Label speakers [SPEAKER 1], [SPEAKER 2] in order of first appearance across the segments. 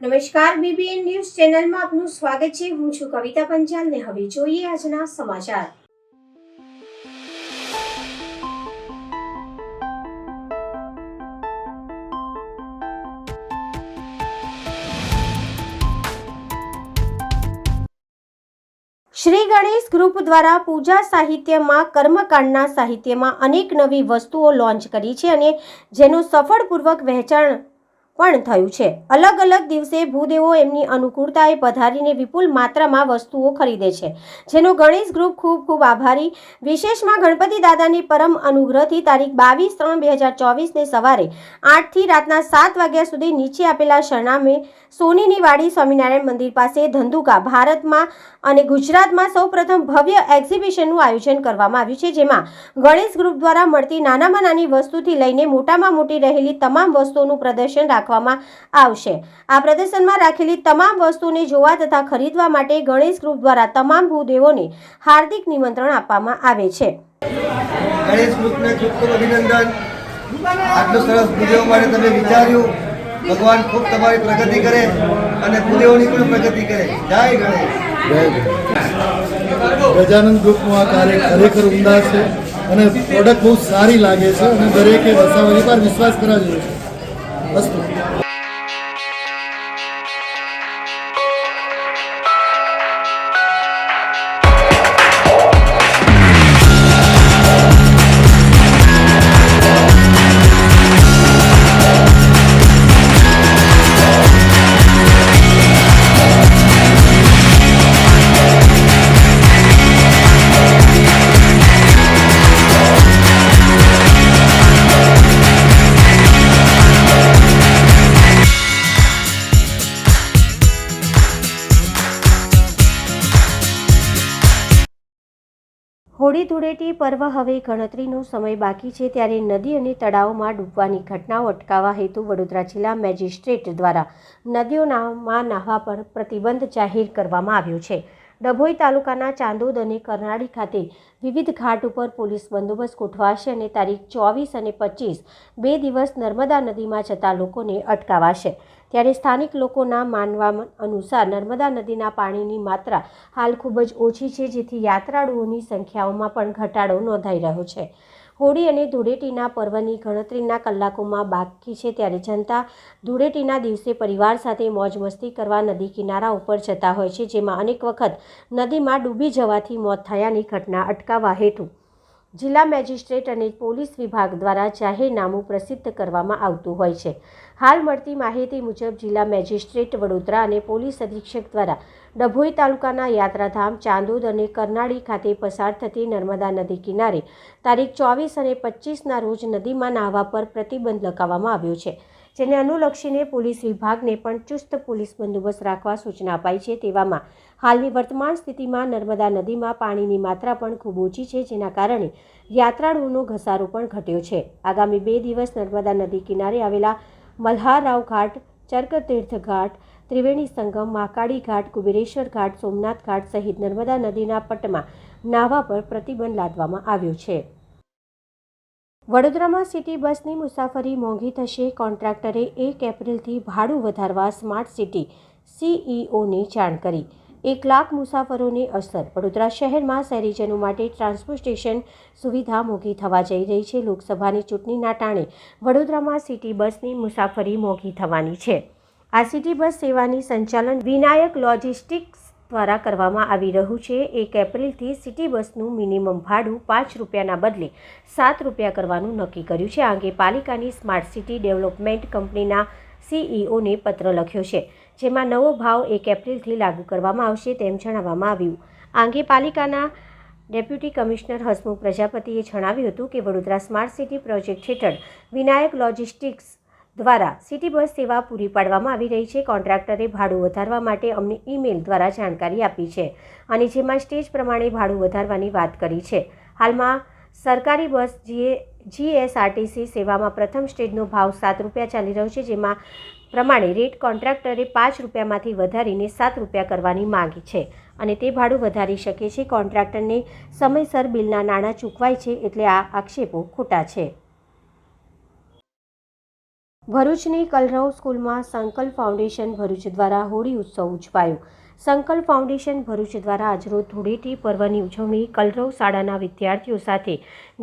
[SPEAKER 1] નમસ્કાર, BBN news ચેનલમાં આપનું સ્વાગત છે। હું છું કવિતા પંચાલ ને હવે જોઈએ આજના સમાચાર। શ્રી ગણેશ ગ્રુપ દ્વારા પૂજા સાહિત્યમાં કર્મકાંડના સાહિત્યમાં અનેક નવી વસ્તુઓ લોન્ચ કરી છે અને જેનું સફળપૂર્વક વહેંચાણ પણ થયું છે। અલગ અલગ દિવસે ભૂદેવો એમની અનુકૂળતાએ પધારીને વિપુલ માત્રામાં વસ્તુઓ ખરીદે છે, જેનો ગણેશ ગ્રુપ ખૂબ ખૂબ આભારી। વિશેષમાં ગણપતિ દાદાની પરમ અનુગ્રહથી તારીખ 22/3/2024ને સવારે 8 થી રાતના 7 વાગ્યા સુધી નીચે આપેલા સરનામે સોનીની વાડી સ્વામિનારાયણ મંદિર પાસે ધંધુકા ભારતમાં અને ગુજરાતમાં સૌપ્રથમ ભવ્ય એક્ઝિબિશનનું આયોજન કરવામાં આવ્યું છે, જેમાં ગણેશ ગ્રુપ દ્વારા મળતી નાનામાં નાની વસ્તુથી લઈને મોટામાં મોટી રહેલી તમામ વસ્તુઓનું પ્રદર્શન રાખવામાં આવશે। આ પ્રદર્શનમાં રાખેલી તમામ વસ્તુઓને જોવા તથા ખરીદવા માટે ગણેશ ગ્રુપ દ્વારા તમામ ભૂદેવોને હાર્દિક નિમંત્રણ આપવામાં આવે છે।
[SPEAKER 2] ગણેશ ગ્રુપને ખૂબ ખૂબ અભિનંદન। આટલું સરસ ભૂદેવો માટે તમે વિચાર્યું। ભગવાન ખૂબ તમારી પ્રગતિ કરે અને ભૂદેવોની પણ પ્રગતિ કરે। જય ગણેશ।
[SPEAKER 3] ગજાનંદ ગ્રુપનું આ કાર્ય ખરેખર ઉમદા છે અને પ્રોડક્ટ બહુ સારી લાગે છે અને દરેકે વસાવવાની પર વિશ્વાસ કરવા જોઈએ છે। અસ્તુ।
[SPEAKER 1] હોળી ધૂળેટી પર્વ હવે ગણતરીનો સમય બાકી છે, ત્યારે નદી અને તળાવોમાં ડૂબવાની ઘટનાઓ અટકાવવા હેતુ વડોદરા જિલ્લા મેજિસ્ટ્રેટ દ્વારા નદીઓમાં નાહવા પર પ્રતિબંધ જાહેર કરવામાં આવ્યો છે। ડભોઈ તાલુકાના ચાંદોદ અને કરનાળી ખાતે વિવિધ ઘાટ ઉપર પોલીસ બંદોબસ્ત ગોઠવાશે અને તારીખ 24 અને 25 બે દિવસ નર્મદા નદીમાં જતા લોકોને અટકાવાશે। ત્યારે સ્થાનિક લોકોના માનવા અનુસાર નર્મદા નદીના પાણીની માત્રા હાલ ખૂબ જ ઓછી છે, જેથી યાત્રાળુઓની સંખ્યાઓમાં પણ ઘટાડો નોંધાઈ રહ્યો છે। હોળી અને ધૂળેટીના પર્વની ગણતરીના કલાકોમાં બાકી છે, ત્યારે જનતા ધૂળેટીના દિવસે પરિવાર સાથે મોજ મસ્તી કરવા નદી કિનારા ઉપર જતા હોય છે, જેમાં અનેક વખત નદીમાં ડૂબી જવાથી મોત થયાની ઘટના અટકાવવા હેતુ જિલ્લા મેજિસ્ટ્રેટ અને પોલીસ વિભાગ દ્વારા જાહેરનામું પ્રસિદ્ધ કરવામાં આવતું હોય છે। હાલ મળતી માહિતી મુજબ જિલ્લા મેજિસ્ટ્રેટ વડોદરા અને પોલીસ અધિક્ષક દ્વારા ડભોઈ તાલુકાના યાત્રાધામ ચાંદોદ અને કરનાળી ખાતે પસાર થતી નર્મદા નદી કિનારે તારીખ 24 અને 25ના રોજ નદીમાં નાહવા પર પ્રતિબંધ લગાવવામાં આવ્યો છે, જેને અનુલક્ષીને પોલીસ વિભાગને પણ ચુસ્ત પોલીસ બંદોબસ્ત રાખવા સૂચના અપાઈ છે। તેવામાં હાલની વર્તમાન સ્થિતિમાં નર્મદા નદીમાં પાણીની માત્રા પણ ખૂબ ઓછી છે, જેના કારણે યાત્રાળુઓનો ઘસારો પણ ઘટ્યો છે। આગામી 2 દિવસ નર્મદા નદી કિનારે આવેલા મલ્હારરાવ ઘાટ, ચર્કતીર્થ ઘાટ, ત્રિવેણી સંગમ, મહાકાળી ઘાટ, કુબેરેશ્વર ઘાટ, સોમનાથ ઘાટ સહિત નર્મદા નદીના પટમાં નાહવા પર પ્રતિબંધ લાદવામાં આવ્યો છે। વડોદરામાં સિટી બસની મુસાફરી મોંઘી થશે। કોન્ટ્રાક્ટરે 1 એપ્રિલથી ભાડું વધારવા સ્માર્ટ સિટી સીઈઓને જાણ કરી। 1 લાખ મુસાફરોને અસર। વડોદરા શહેરમાં શહેરીજનો માટે ટ્રાન્સપોર્ટેશન સુવિધા મોંઘી થવા જઈ રહી છે। લોકસભાની ચૂંટણીના ટાણે વડોદરામાં સિટી બસની મુસાફરી મોંઘી થવાની છે। આ સિટી બસ સેવાની સંચાલન વિનાયક લોજિસ્ટિક્સ દ્વારા કરવામાં આવી રહ્યું છે। 1 એપ્રિલથી સિટી બસનું મિનિમમ ભાડું 5 રૂપિયાના બદલે 7 રૂપિયા કરવાનું નક્કી કર્યું છે। આ અંગે પાલિકાની સ્માર્ટ સિટી ડેવલપમેન્ટ કંપનીના સીઈઓને પત્ર લખ્યો છે, જેમાં નવો ભાવ 1 એપ્રિલથી લાગુ કરવામાં આવશે તેમ જણાવવામાં આવ્યું। આ અંગે પાલિકાના ડેપ્યુટી કમિશનર હસમુખ પ્રજાપતિએ જણાવ્યું હતું કે વડોદરા સ્માર્ટ સિટી પ્રોજેક્ટ હેઠળ વિનાયક લોજિસ્ટિક્સ દ્વારા સિટી બસ સેવા પૂરી પાડવામાં આવી રહી છે। કોન્ટ્રાક્ટરે ભાડું વધારવા માટે અમને ઈમેલ દ્વારા જાણકારી આપી છે અને જેમાં સ્ટેજ પ્રમાણે ભાડું વધારવાની વાત કરી છે। હાલમાં સરકારી બસ જીએસઆરટીસી સેવામાં પ્રથમ સ્ટેજનો ભાવ 7 રૂપિયા ચાલી રહ્યો છે, જેમાં પ્રમાણે રેટ કોન્ટ્રાક્ટરે 5 રૂપિયામાંથી વધારીને 7 રૂપિયા કરવાની માંગ છે અને તે ભાડું વધારી શકે છે। કોન્ટ્રાક્ટરને સમયસર બિલના નાણાં ચૂકવાય છે, એટલે આ આક્ષેપો ખોટા છે। ભરૂચની કલરવ સ્કૂલમાં સંકલ્પ ફાઉન્ડેશન ભરૂચ દ્વારા હોળી ઉત્સવ ઉજવાયો. સંકલ્પ ફાઉન્ડેશન ભરૂચ દ્વારા આજરોજ ધૂળેટી પર્વની ઉજવણી કલરવ શાળાના વિદ્યાર્થીઓ સાથે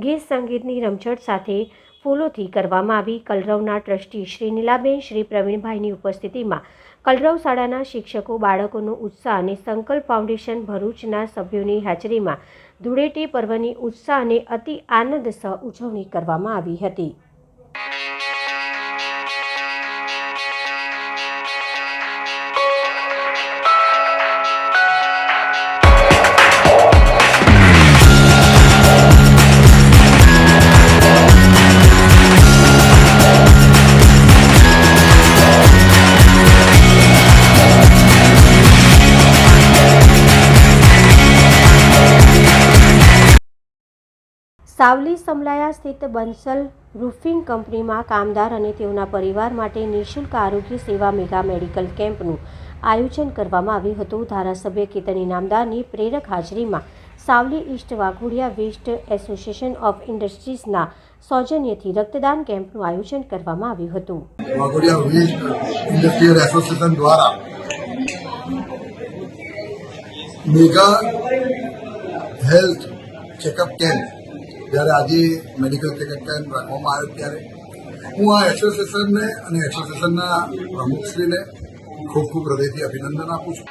[SPEAKER 1] ગીત સંગીતની રમઝટ સાથે ફૂલોથી કરવામાં આવી. કલરવના ટ્રસ્ટી શ્રી નીલાબેન, શ્રી પ્રવીણભાઈની ઉપસ્થિતિમાં કલરવ શાળાના શિક્ષકો, બાળકોનો ઉત્સાહ અને સંકલ્પ ફાઉન્ડેશન ભરૂચના સભ્યોની હાજરીમાં ધૂળેટી પર્વની ઉત્સાહ અને અતિ આનંદ સહ ઉજવણી કરવામાં આવી હતી. સાવલી સમલાયા સ્થિત બંસલ રૂફિંગ કંપનીમાં કામદાર અને તેઓના પરિવાર માટે નિઃશુલ્ક આરોગ્ય સેવા મેગા મેડિકલ કેમ્પનું આયોજન કરવામાં આવ્યું હતું. ધારાસભ્ય કેતન ઇનામદારની પ્રેરક હાજરીમાં Savli east Waghodia west association of ઇન્ડસ્ટ્રીઝના સૌજન્યથી રક્તદાન કેમ્પનું આયોજન કરવામાં આવ્યું હતું.
[SPEAKER 4] વાઘોડિયા વેસ્ટ ઇન્ડસ્ટ્રીયલ એસોસિએશન દ્વારા મેગા હેલ્થ ચેકઅપ કેમ્પ જ્યારે આજે મેડિકલ ચેકઅપ કેમ્પ રાખવામાં આવ્યો ત્યારે હું આ એસોસિએશનને અને એસોસિએશનના પ્રમુખશ્રીને ખૂબ ખૂબ હૃદયથી અભિનંદન આપું છું.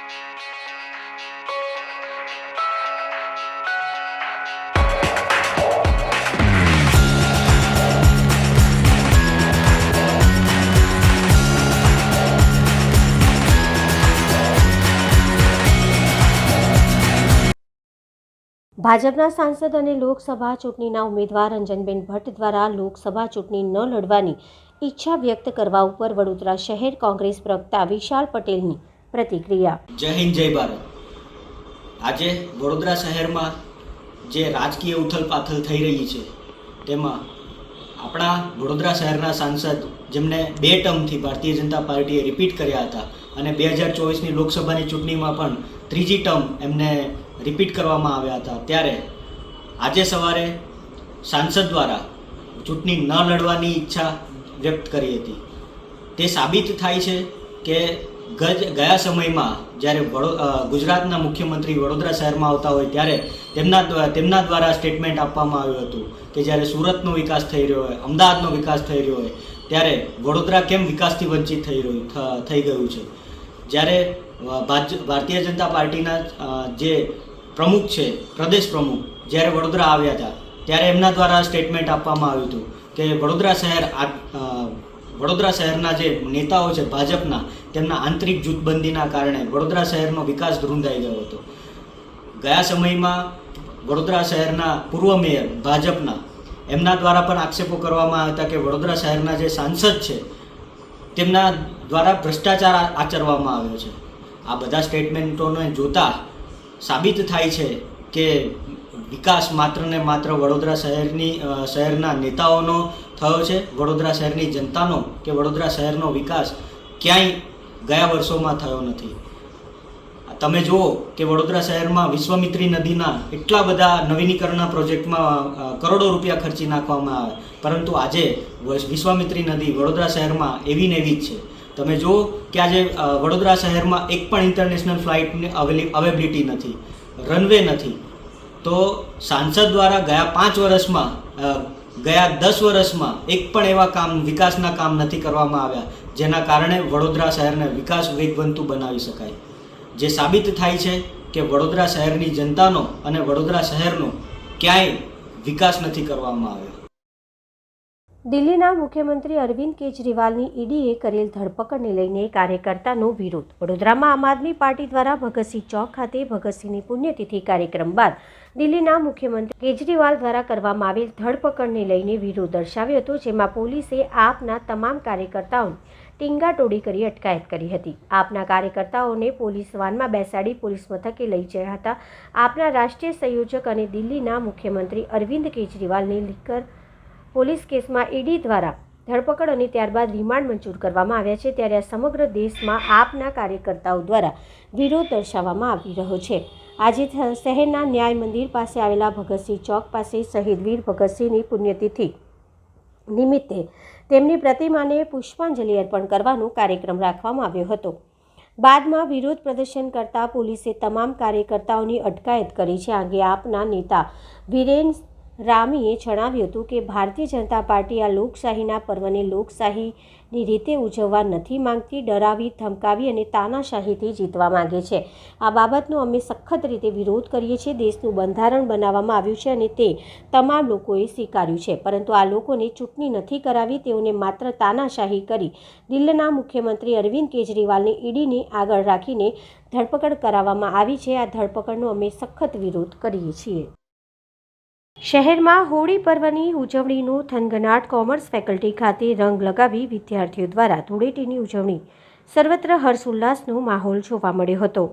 [SPEAKER 1] ભાજપના સાંસદ અને લોકસભા ચૂંટણીના ઉમેદવાર અંજનબેન ભટ્ટ દ્વારા લોકસભા ચૂંટણી ન લડવાની ઈચ્છા વ્યક્ત કરવા ઉપર વડોદરા શહેર કોંગ્રેસ પ્રવક્તા વિશાલ પટેલની પ્રતિક્રિયા.
[SPEAKER 5] જય હિન્દ, જય ભારત. આજે વડોદરા શહેરમાં જે રાજકીય ઉથલપાથલ થઈ રહી છે તેમાં આપણા વડોદરા શહેરના સાંસદ જેમને 2 ટર્મથી ભારતીય જનતા પાર્ટીએ રિપીટ કર્યા હતા અને 2024ની લોકસભાની ચૂંટણીમાં પણ 3જી ટર્મ એમને રિપીટ કરવામાં આવ્યા હતા, ત્યારે આજે સવારે સાંસદ દ્વારા ચૂંટણી ન લડવાની ઈચ્છા વ્યક્ત કરી હતી. તે સાબિત થાય છે કે ગયા સમયમાં જ્યારે ગુજરાતના મુખ્યમંત્રી વડોદરા શહેરમાં આવતા હોય ત્યારે તેમના દ્વારા સ્ટેટમેન્ટ આપવામાં આવ્યું હતું કે જ્યારે સુરતનો વિકાસ થઈ રહ્યો હોય, અમદાવાદનો વિકાસ થઈ રહ્યો હોય, ત્યારે વડોદરા કેમ વિકાસથી વંચિત થઈ ગયું છે. જ્યારે ભારતીય જનતા પાર્ટીના જે પ્રમુખ છે, પ્રદેશ પ્રમુખ, જ્યારે વડોદરા આવ્યા હતા ત્યારે એમના દ્વારા સ્ટેટમેન્ટ આપવામાં આવ્યું હતું કે વડોદરા શહેરના જે નેતાઓ છે ભાજપના, તેમના આંતરિક જૂથબંધીના કારણે વડોદરા શહેરનો વિકાસ ધ્રુંધાઈ ગયો હતો. ગયા સમયમાં વડોદરા શહેરના પૂર્વ મેયર ભાજપના એમના દ્વારા પણ આક્ષેપો કરવામાં આવ્યા હતા કે વડોદરા શહેરના જે સાંસદ છે તેમના દ્વારા ભ્રષ્ટાચાર આચરવામાં આવ્યો છે. આ બધા સ્ટેટમેન્ટોને જોતા સાબિત થાય છે કે વિકાસ માત્ર ને માત્ર વડોદરા શહેરના નેતાઓનો થયો છે, વડોદરા શહેરની જનતાનો કે વડોદરા શહેરનો વિકાસ ક્યાંય ગયા વર્ષોમાં થયો નથી. તમે જુઓ કે વડોદરા શહેરમાં વિશ્વામિત્રી નદીના એટલા બધા નવીનીકરણના પ્રોજેક્ટમાં કરોડો રૂપિયા ખર્ચી નાખવામાં આવે, પરંતુ આજે વિશ્વામિત્રી નદી વડોદરા શહેરમાં એવી ને એવી જ છે. તમે જુઓ કે આજે વડોદરા શહેરમાં એક પણ ઇન્ટરનેશનલ ફ્લાઇટની અવેબિલિટી નથી, રનવે નથી. તો સાંસદ દ્વારા ગયા 5 વર્ષમાં, ગયા 10 વર્ષમાં એક પણ એવા વિકાસના કામ નથી કરવામાં આવ્યા જેના કારણે વડોદરા શહેરને વિકાસ વેગવંતુ બનાવી શકાય. જે સાબિત થાય છે કે વડોદરા શહેરની જનતાનો અને વડોદરા શહેરનો ક્યાંય વિકાસ નથી કરવામાં આવ્યો.
[SPEAKER 1] દિલ્હીના મુખ્યમંત્રી અરવિંદ કેજરીવાલની ઈડીએ કરેલ ધરપકડને લઈને કાર્યકર્તાનો વિરોધ. વડોદરામાં આમ આદમી પાર્ટી દ્વારા ભગતસિંહ ચોક ખાતે ભગતસિંહની પુણ્યતિથિ કાર્યક્રમ બાદ દિલ્હીના મુખ્યમંત્રી કેજરીવાલ દ્વારા કરવામાં આવેલ ધરપકડને લઈને વિરોધ દર્શાવ્યો હતો, જેમાં પોલીસે આપના તમામ કાર્યકર્તાઓને ટીંગાટોળી કરી અટકાયત કરી હતી. આપના કાર્યકર્તાઓને પોલીસ વાનમાં બેસાડી પોલીસ મથકે લઈ ગયા હતા. આપના રાષ્ટ્રીય સંયોજક અને દિલ્હીના મુખ્યમંત્રી અરવિંદ કેજરીવાલની લીકર પોલીસ કેસમાં ઈડી દ્વારા ધરપકડ અને ત્યારબાદ રિમાન્ડ મંજૂર કરવામાં આવ્યા છે. ત્યારે આ સમગ્ર દેશમાં આપના કાર્યકર્તાઓ દ્વારા વિરોધ દર્શાવવામાં આવી રહ્યો છે. આજે શહેરના ન્યાય મંદિર પાસે આવેલા ભગતસિંહ ચોક પાસે શહીદ વીર ભગતસિંહની પુણ્યતિથિ નિમિત્તે તેમની પ્રતિમાને પુષ્પાંજલિ અર્પણ કરવાનો કાર્યક્રમ રાખવામાં આવ્યો હતો. બાદમાં વિરોધ પ્રદર્શન કરતા પોલીસે તમામ કાર્યકર્તાઓની અટકાયત કરી છે. આ અંગે આપના નેતા વિરેન રામીએ જણાવ્યું હતું કે ભારતીય જનતા પાર્ટી આ લોકશાહીના પર્વને લોકશાહીની રીતે ઉજવવા નથી માંગતી, ડરાવી, ધમકાવી અને તાનાશાહીથી જીતવા માંગે છે. આ બાબતનો અમે સખત રીતે વિરોધ કરીએ છીએ. દેશનું બંધારણ બનાવવામાં આવ્યું છે અને તે તમામ લોકોએ સ્વીકાર્યું છે, પરંતુ આ લોકોને ચૂંટણી નથી કરાવી. તેઓને માત્ર તાનાશાહી કરી દિલ્હીના મુખ્યમંત્રી અરવિંદ કેજરીવાલને ઈડીને આગળ રાખીને ધરપકડ કરાવવામાં આવી છે. આ ધરપકડનો અમે સખત વિરોધ કરીએ છીએ. શહેરમાં હોળી પર્વની ઉજવણીનો થનગનાટ. કોમર્સ ફેકલ્ટી ખાતે રંગ લગાવી વિદ્યાર્થીઓ દ્વારા ધૂળેટીની ઉજવણી. સર્વત્ર હર્ષોલ્લાસનો માહોલ જોવા મળ્યો હતો.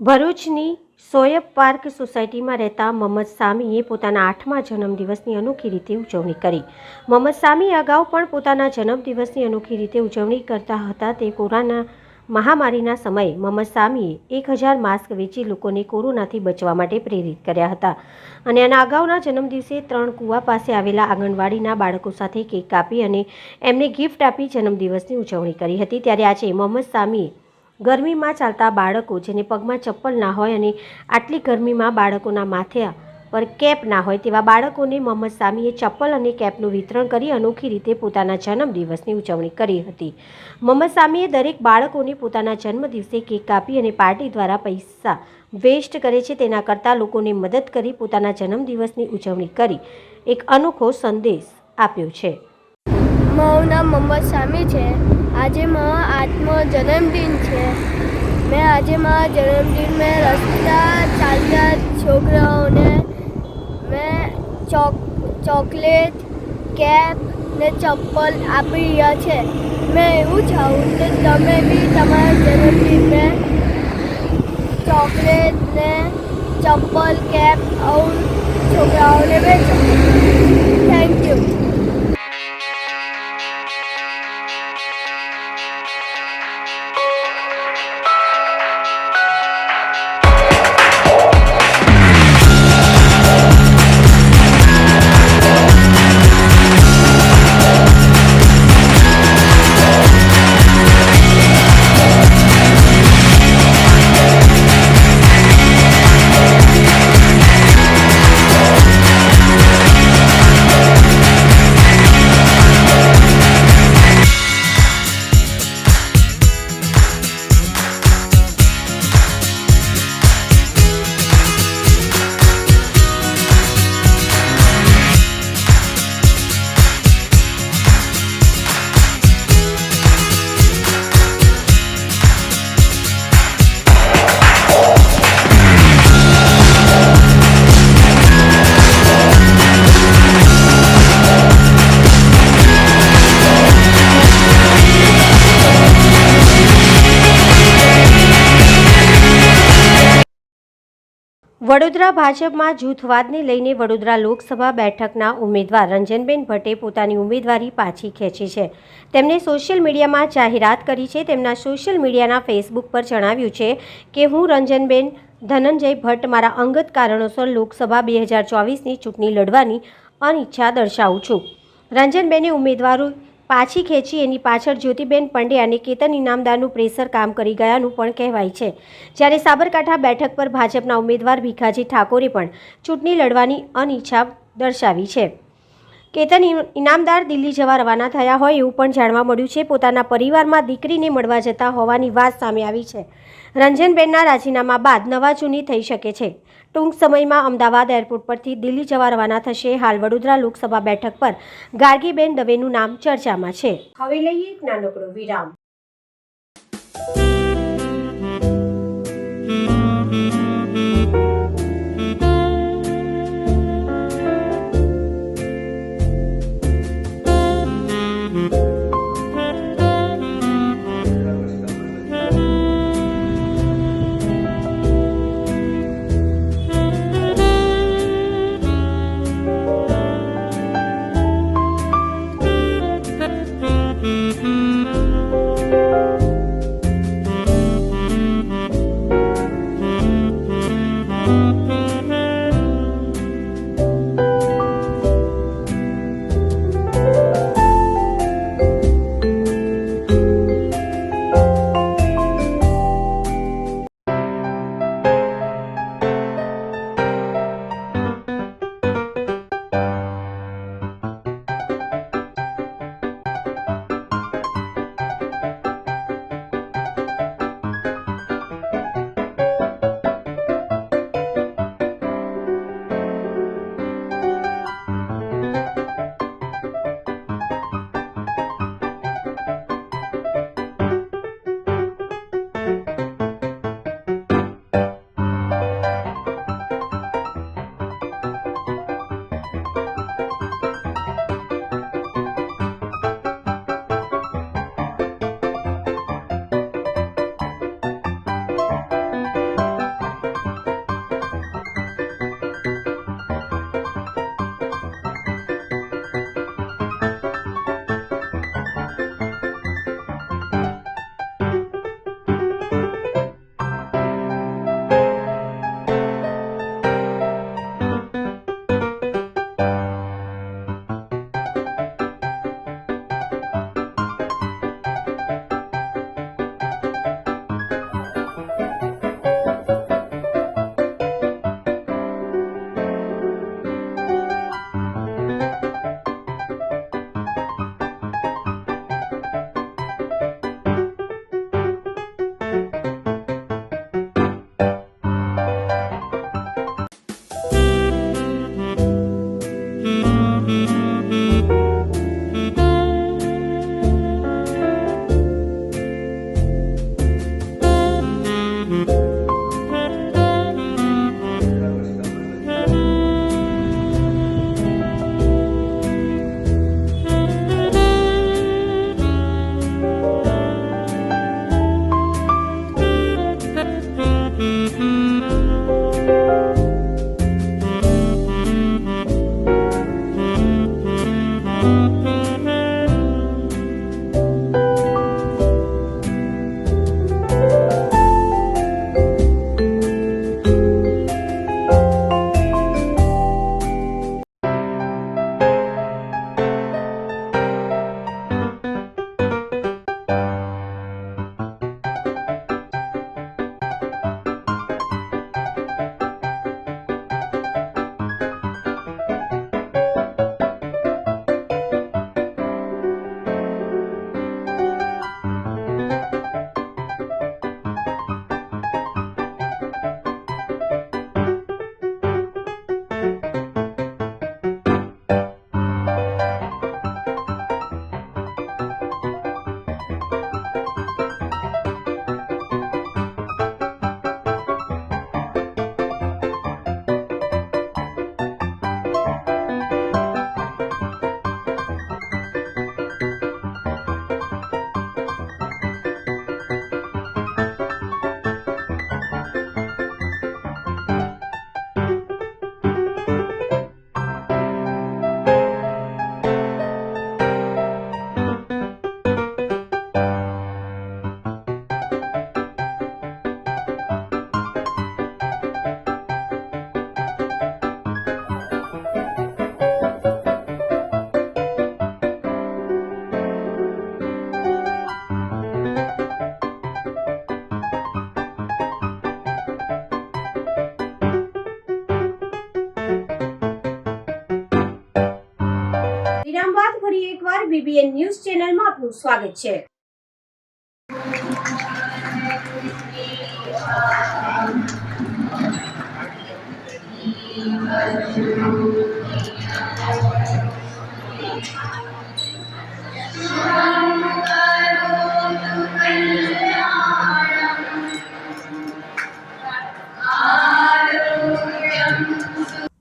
[SPEAKER 1] ભરૂચની સોયબ પાર્ક સોસાયટીમાં રહેતા મોહમ્મદ સામીએ પોતાના 8મા જન્મદિવસની અનોખી રીતે ઉજવણી કરી. મોહમ્મદ સામી અગાઉ પણ પોતાના જન્મદિવસની અનોખી રીતે ઉજવણી કરતા હતા. તે કોરોના મહામારીના સમયે મોહમ્મદ સામીએ 1000 માસ્ક વેચી લોકોને કોરોનાથી બચવા માટે પ્રેરિત કર્યા હતા અને આના અગાઉના જન્મદિવસે 3 કુવા પાસે આવેલા આંગણવાડીના બાળકો સાથે કેક કાપી અને એમને ગિફ્ટ આપી જન્મદિવસની ઉજવણી કરી હતી. ત્યારે આજે મોહમ્મદ સામીએ ગરમીમાં ચાલતા બાળકો, જેને પગમાં ચપ્પલ ના હોય અને આટલી ગરમીમાં બાળકોના માથે પર કેપ ના હોય તેવા બાળકોને મોહમ્મદ સામીએ ચપ્પલ અને કેપનું વિતરણ કરી અનોખી રીતે પોતાના જન્મદિવસની ઉજવણી કરી હતી. મોહમ્મદ સામીએ દરેક બાળકોને પોતાના જન્મદિવસે કેક કાપી અને પાર્ટી દ્વારા પૈસા વેસ્ટ કરે છે તેના કરતાં લોકોને મદદ કરી પોતાના જન્મદિવસની ઉજવણી કરી એક અનોખો સંદેશ આપ્યો છે.
[SPEAKER 6] મારું નામ મોહમ્મદ સામી છે. આજે મારો 8મો જન્મદિન છે. મેં આજે મારા જન્મદિન મેં રસ્તા ચાલતા છોકરાઓને મેં ચોકલેટ, કેપ ને ચપ્પલ આપી રહ્યા છે. મેં એવું ચાહું કે તમે બી તમારા જન્મદિનને ચોકલેટ ને ચપ્પલ, કેપ આવું છોકરાઓને વેચો. Thank you.
[SPEAKER 1] વડોદરા ભાજપમાં જૂથવાદને લઈને વડોદરા લોકસભા બેઠકના ઉમેદવાર રંજનબેન ભટ્ટે પોતાની ઉમેદવારી પાછી ખેંચી છે. તેમણે સોશિયલ મીડિયામાં જાહેરાત કરી છે. તેમના સોશિયલ મીડિયાના ફેસબુક પર જણાવ્યું છે કે હું રંજનબેન ધનંજય ભટ્ટ મારા અંગત કારણોસર લોકસભા 2024ની ચૂંટણી લડવાની અનિચ્છા દર્શાવું છું. રંજનબેને ઉમેદવારો પાછી ખેંચી એની પાછળ જ્યોતિબેન પંડ્યા અને કેતન ઇનામદારનું પ્રેશર કામ કરી ગયાનું પણ કહેવાય છે. જ્યારે સાબરકાંઠા બેઠક પર ભાજપના ઉમેદવાર ભીખાજી ઠાકોરે પણ ચૂંટણી લડવાની અનિચ્છા દર્શાવી છે. કેતન ઇનામદાર દિલ્હી જવા રવાના થયા હોય એવું પણ જાણવા મળ્યું છે. પોતાના પરિવારમાં દીકરીને મળવા જતા હોવાની વાત સામે આવી છે. રંજનબેનના રાજીનામા બાદ નવા જૂની થઈ શકે છે. ટૂંક સમયમાં અમદાવાદ એરપોર્ટ પરથી દિલ્હી જવા રવાના થશે. હાલ વડોદરા લોકસભા બેઠક પર ગાર્ગીબેન દવેનું નામ ચર્ચામાં છે. હવે લઈએ એક નાનકડો વિરામ. વિરામ બાદ ફરી એકવાર BBN ન્યૂઝ ચેનલમાં આપનું સ્વાગત છે.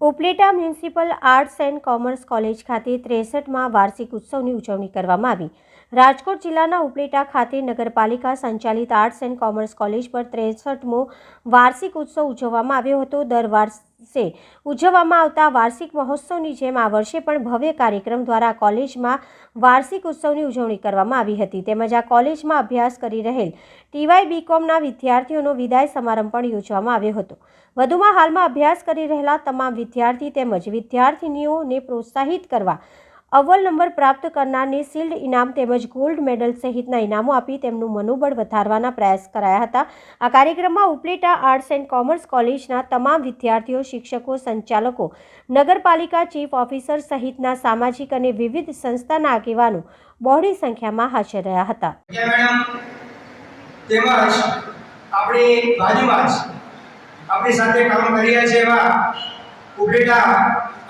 [SPEAKER 1] Upleta municipal arts and commerce college ખાતે 63મા વાર્ષિક ઉત્સવની ઉજવણી કરવામાં આવી. રાજકોટ જિલ્લાના ઉપલેટા ખાતે નગરપાલિકા સંચાલિત આર્ટ્સ એન્ડ કોમર્સ કોલેજ પર 63મો વાર્ષિક ઉત્સવ ઉજવવામાં આવ્યો હતો. દર વર્ષે ઉજવવામાં આવતા વાર્ષિક મહોત્સવની જેમ આ વર્ષે પણ ભવ્ય કાર્યક્રમ દ્વારા કોલેજમાં વાર્ષિક ઉત્સવની ઉજવણી કરવામાં આવી હતી. તેમજ આ કોલેજમાં અભ્યાસ કરી રહેલ TY BComના વિદ્યાર્થીઓનો વિદાય સમારંભ પણ યોજવામાં આવ્યો હતો. વધુમાં હાલમાં અભ્યાસ કરી રહેલા તમામ વિદ્યાર્થી તેમજ વિદ્યાર્થિનીઓને પ્રોત્સાહિત કરવા અવ્વલ નંબર પ્રાપ્ત કરનારને શિલ્ડ ઇનામ તેમજ ગોલ્ડ મેડલ સહિતના ઇનામો આપી તેમનું મનોબળ વધારવાના પ્રયાસ કરાયા હતા. આ કાર્યક્રમમાં ઉપલેટા આર્ટ્સ એન્ડ કોમર્સ કોલેજના તમામ વિદ્યાર્થીઓ, શિક્ષકો, સંચાલકો, નગરપાલિકા ચીફ ઓફિસર સહિતના સામાજિક અને વિવિધ સંસ્થાના આગેવાનો બહોળી સંખ્યામાં હાજર રહ્યા હતા.
[SPEAKER 7] તેમજ આપણી બાજુમાં જ આપણી સાથે કામ કરી રહ્યા છે એવા ઉપલેટા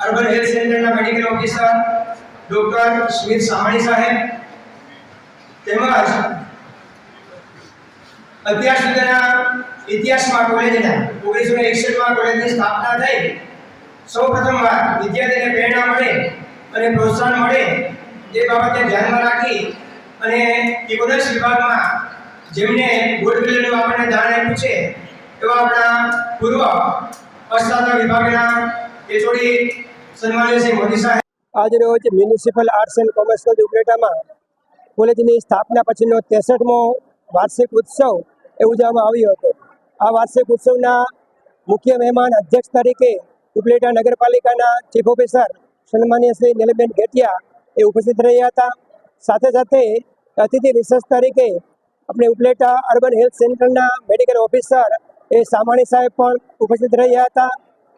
[SPEAKER 7] અર્બન હેલ્થ સેન્ટરના મેડિકલ ઓફિસર ડોક્ટર સ્મિત સામાણી સાહેબ તેમજ અત્યાર સુધીના ઇતિહાસમાં કોલેજના 1961માં કોલેજની સ્થાપના થઈ સૌપ્રથમવાર વિદ્યાર્થીને પ્રેરણા મળે અને પ્રોત્સાહન મળે તે બાબતે ધ્યાનમાં રાખી અને ઇકોનોમિક્સ વિભાગમાં જેમને ગોલ્ડ મેડલનું આપણને દાન આપ્યું છે એવા આપણા પૂર્વ અર્થશાસ્ત્ર વિભાગના HOD સન્માનીય શ્રી મોદી સાહેબ
[SPEAKER 8] આજરોજ municipal arts and commerce college ઉપલેટામાં કોલેજની સ્થાપના પછીનો 63મો વાર્ષિક ઉત્સવ એ ઉજવવામાં આવ્યો હતો. આ વાર્ષિક ઉત્સવના મુખ્ય મહેમાન અધ્યક્ષ તરીકે ઉપલેટા નગરપાલિકાના ચીફ ઓફિસર સન્માનીય શ્રી નીલબેન ઘેટિયા એ ઉપસ્થિત રહ્યા હતા. સાથે સાથે અતિથિ વિશેષ તરીકે આપણે ઉપલેટા અર્બન હેલ્થ સેન્ટરના મેડિકલ ઓફિસર એ સામાણી સાહેબ પણ ઉપસ્થિત રહ્યા હતા.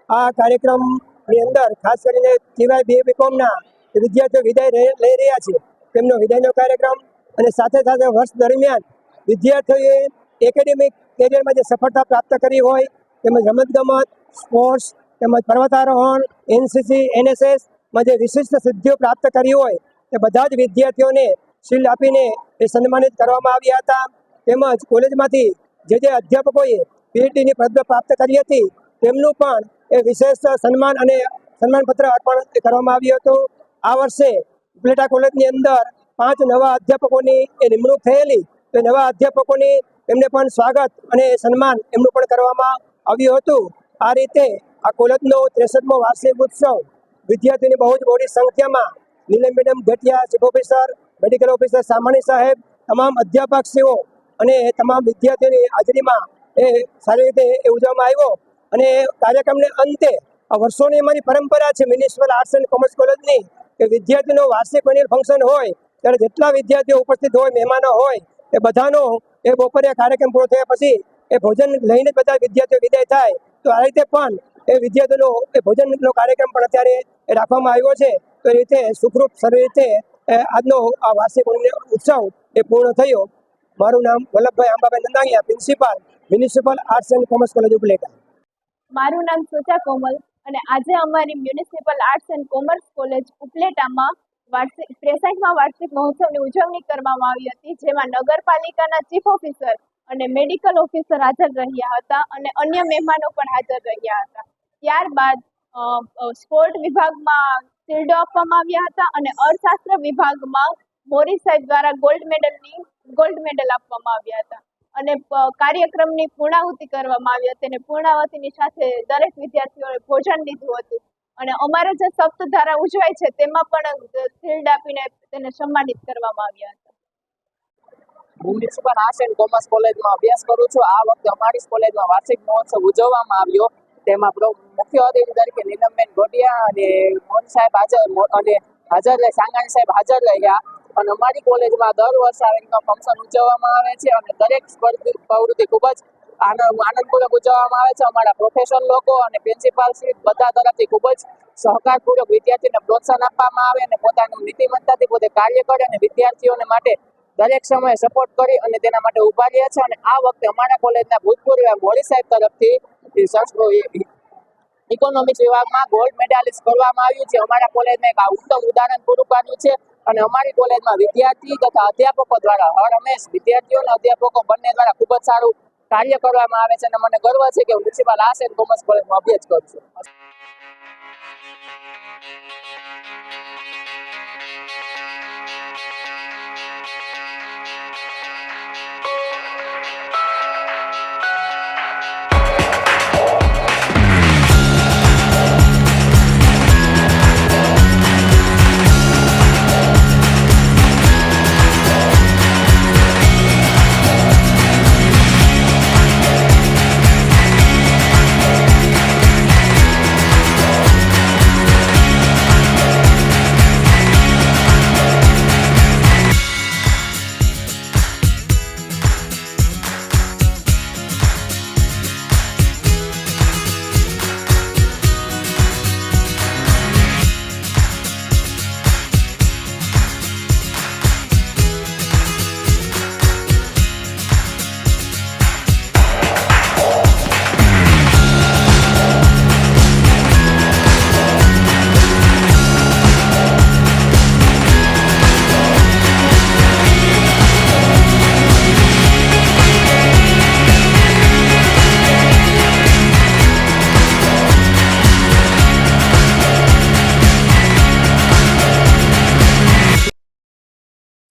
[SPEAKER 8] આ કાર્યક્રમની અંદર ખાસ કરીને TY BComના વિદ્યાર્થીઓ વિદાય લઈ રહ્યા છે તેમનો વિદાયનો કાર્યક્રમ અને સાથે સાથે વર્ષ દરમિયાન વિદ્યાર્થીઓએ એકેડેમિક કેરિયરમાં જે સફળતા પ્રાપ્ત કરી હોય તેમજ રમતગમત, સ્પોર્ટ્સ તેમજ પર્વતારોહણ, NCC, NSSમાં જે વિશિષ્ટ સિદ્ધિઓ પ્રાપ્ત કરી હોય તે બધા જ વિદ્યાર્થીઓને શિલ્ડ આપીને એ સન્માનિત કરવામાં આવ્યા હતા. તેમજ કોલેજમાંથી જે અધ્યાપકોએ PhDની પદવી પ્રાપ્ત કરી હતી તેમનું પણ એ વિશેષ સન્માન અને સન્માનપત્ર અર્પણ કરવામાં આવ્યું હતું. આ વર્ષે ઉપલેટા કોલેજની અંદર 5 નવા અધ્યાપકોની એ નિમણૂક થયેલી તો નવા અધ્યાપકોની એમને પણ સ્વાગત અને સન્માન એમનું પણ કરવામાં આવ્યું હતું. આ રીતે આ કોલેજનો 63મો વાર્ષિક ઉત્સવ વિદ્યાર્થીઓની બહુ જ મોટી સંખ્યામાં Neelam madam Ghetiya, chief officer, medical officer Samani સાહેબ, તમામ અધ્યાપકશ્રીઓ અને તમામ વિદ્યાર્થીઓની હાજરીમાં એ સારી રીતે એ ઉજવવામાં આવ્યો. અને કાર્યક્રમને અંતે આ વર્ષોની અમારી પરંપરા છે મ્યુનિસિપલ આર્ટ્સ એન્ડ કોમર્સ કોલેજની કે વિદ્યાર્થીનો વાર્ષિક એન્યુઅલ ફંક્શન હોય ત્યારે જેટલા વિદ્યાર્થીઓ ઉપસ્થિત હોય, મહેમાનો હોય એ બધાનો એ બપોરે કાર્યક્રમ પૂરો થયા પછી એ ભોજન લઈને જ બધા વિદ્યાર્થીઓ વિદાય થાય. તો આ રીતે પણ એ વિદ્યાર્થીઓનો એ ભોજનનો કાર્યક્રમ પણ અત્યારે રાખવામાં આવ્યો છે. તો એ રીતે સુખરૂપ સારી રીતે આજનો આ વાર્ષિક ઉત્સવ એ પૂર્ણ થયો. મારું નામ Vallabhbhai Ambabhai Nandaniya, principal municipal arts and commerce college Upleta.
[SPEAKER 9] મારું નામ સુચા કોમલ અને આજે અમારી municipal arts and commerce college ઉપલેટામાં 63મા વાર્ષિક મહોત્સવની ઉજવણી કરવામાં આવી હતી, જેમાં નગરપાલિકાના ચીફ ઓફિસર અને મેડિકલ ઓફિસર હાજર રહ્યા હતા અને અન્ય મહેમાનો પણ હાજર રહ્યા હતા. ત્યારબાદ સ્પોર્ટ વિભાગમાં શિલ્ડો આપવામાં આવ્યા હતા અને અર્થશાસ્ત્ર વિભાગમાં મોરી સાહેબ દ્વારા ગોલ્ડ મેડલ આપવામાં આવ્યા હતા અને કાર્યક્રમની પૂર્ણાહુતિ કરવામાં આવી હતી અને પૂર્ણાહુતિની સાથે દરેક વિદ્યાર્થીઓએ ભોજન લીધું હતું અને અમારે જે સપ્તધારા ઉજવાય છે તેમાં પણ શિલ્ડ આપીને તેને સન્માનિત કરવામાં આવ્યા હતા.
[SPEAKER 10] મ્યુનિસિપલ આર્ટ્સ એન્ડ કોમર્સ કોલેજમાં અભ્યાસ કરું છું. આ વખતે અમારી કોલેજમાં વાર્ષિક મહોત્સવ ઉજવવામાં આવ્યો. તેમાં મુખ્ય અતિથિ તરીકે નીલમબેન ઘોટિયા અને મોહન સાહેબ હાજર રહે, સાંગાણી સાહેબ હાજર રહ્યા. અને અમારી કોલેજમાં દર વર્ષે આ રીતના ફંક્શન ઉજવવામાં આવે છે અને દરેક પ્રવૃત્તિ ખૂબ જ આનંદપૂર્વક ઉજવવામાં આવે છે. અમારા પ્રોફેસર લોકો અને પ્રિન્સિપાલ શ્રી બધા તરફથી ખૂબ જ સહકારપૂર્વક વિદ્યાર્થીને પ્રોત્સાહન આપવામાં આવે અને પોતાનું નીતિમત્તાથી પોતે કાર્ય કરે અને વિદ્યાર્થીઓને માટે દરેક સમયે સપોર્ટ કરી અને તેના માટે ઉભા રહ્યા છે. અને આ વખતે અમારા કોલેજના ભૂતપૂર્વ મોડી સાહેબ તરફથી ઇકોનોમિક્સ વિભાગમાં ગોલ્ડ મેડાલિસ્ટ કરવામાં આવ્યું છે. અમારા કોલેજમાં એક ઉત્તમ ઉદાહરણ પૂરું પાડ્યું છે અને અમારી કોલેજમાં વિદ્યાર્થી તથા અધ્યાપકો દ્વારા હર હંમેશ વિદ્યાર્થીઓ અને અધ્યાપકો બંને દ્વારા ખૂબ જ સારું કાર્ય કરવામાં આવે છે અને મને ગર્વ છે કે હું મ્યુનિસિપલ આર્ટ્સ એન્ડ કોમર્સ કોલેજમાં અભ્યાસ કરું છું.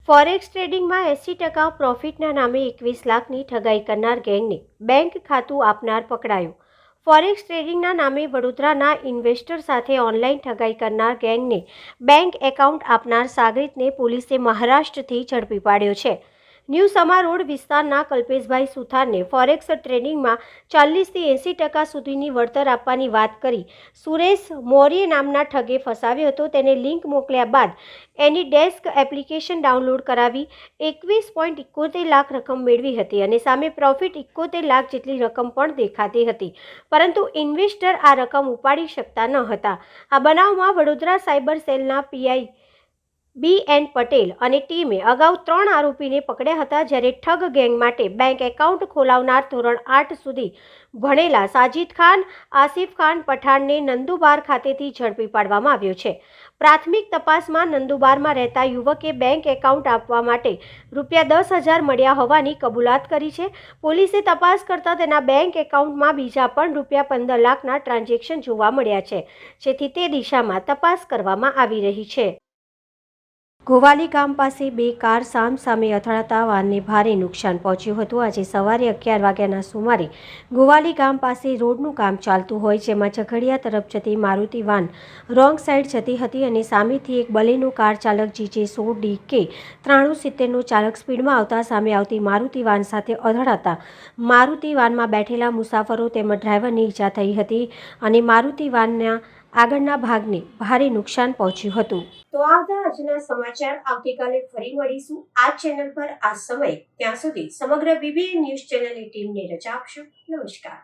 [SPEAKER 1] ફોરેક્સ ટ્રેડિંગમાં 80% પ્રોફિટના નામે 21 લાખની ઠગાઈ કરનાર ગેંગને બેંક ખાતું આપનાર પકડાયું. ફોરેક્સ ટ્રેડિંગના નામે વડોદરાના ઇન્વેસ્ટર સાથે ઓનલાઈન ઠગાઈ કરનાર ગેંગને બેંક એકાઉન્ટ આપનાર સાગરીતને પોલીસે મહારાષ્ટ્રથી ઝડપી પાડ્યો છે. ન્યૂ સમા રોડ વિસ્તારના કલ્પેશભાઈ સુથારને ફોરેક્સ ટ્રેડિંગમાં 40થી 80% સુધીની વળતર આપવાની વાત કરી સુરેશ મૌર્ય નામના ઠગે ફસાવ્યો હતો. તેને લિંક મોકલ્યા બાદ એની ડેસ્ક એપ્લિકેશન ડાઉનલોડ કરાવી 21.71 લાખ રકમ મેળવી હતી અને સામે પ્રોફિટ 71 લાખ જેટલી રકમ પણ દેખાતી હતી, પરંતુ ઇન્વેસ્ટર આ રકમ ઉપાડી શકતા ન હતા. આ બનાવમાં વડોદરા સાયબર સેલના પીઆઈ BN પટેલ અને ટીમે અગાઉ 3 આરોપીને પકડ્યા હતા, જ્યારે ઠગ ગેંગ માટે બેંક એકાઉન્ટ ખોલાવનાર ધોરણ 8 સુધી ભણેલા સાજિદ ખાન, આસિફ ખાન પઠાણને નંદુબાર ખાતેથી ઝડપી પાડવામાં આવ્યો છે. પ્રાથમિક તપાસમાં નંદુબારમાં રહેતા યુવકે બેંક એકાઉન્ટ આપવા માટે ₹10,000 મળ્યા હોવાની કબૂલાત કરી છે. પોલીસે તપાસ કરતા તેના બેંક એકાઉન્ટમાં બીજા પણ ₹15 લાખના ટ્રાન્ઝેક્શન જોવા મળ્યા છે, જેથી તે દિશામાં તપાસ કરવામાં આવી રહી છે. ગોવાલી ગામ પાસે 2 કાર સામે અથડાતા વાનને ભારે નુકસાન પહોંચ્યું હતું. આજે સવારે 11 વાગ્યાના સુમારે ગોવાલી ગામ પાસે રોડનું કામ ચાલતું હોય, જેમાં ઝઘડિયા તરફ જતી મારુતિ વાન રોંગ સાઈડ જતી હતી અને સામેથી એક બલેનો કાર ચાલક GJ100DK 9370નો ચાલક સ્પીડમાં આવતા સામે આવતી મારુતિ વાન સાથે અથડાતા મારુતિ વાનમાં બેઠેલા મુસાફરો તેમજ ડ્રાઈવરને ઈજા થઈ હતી અને મારુતિ વાનના આગળના ભાગને ભારે નુકસાન પહોંચ્યું હતું. તો આ હતા આજના સમાચાર. આવતીકાલે ફરી મળીશું આ ચેનલ પર આ સમય. ત્યાં સુધી સમગ્ર BBN ન્યૂઝ ચેનલની ટીમને રજા આપશો. નમસ્કાર.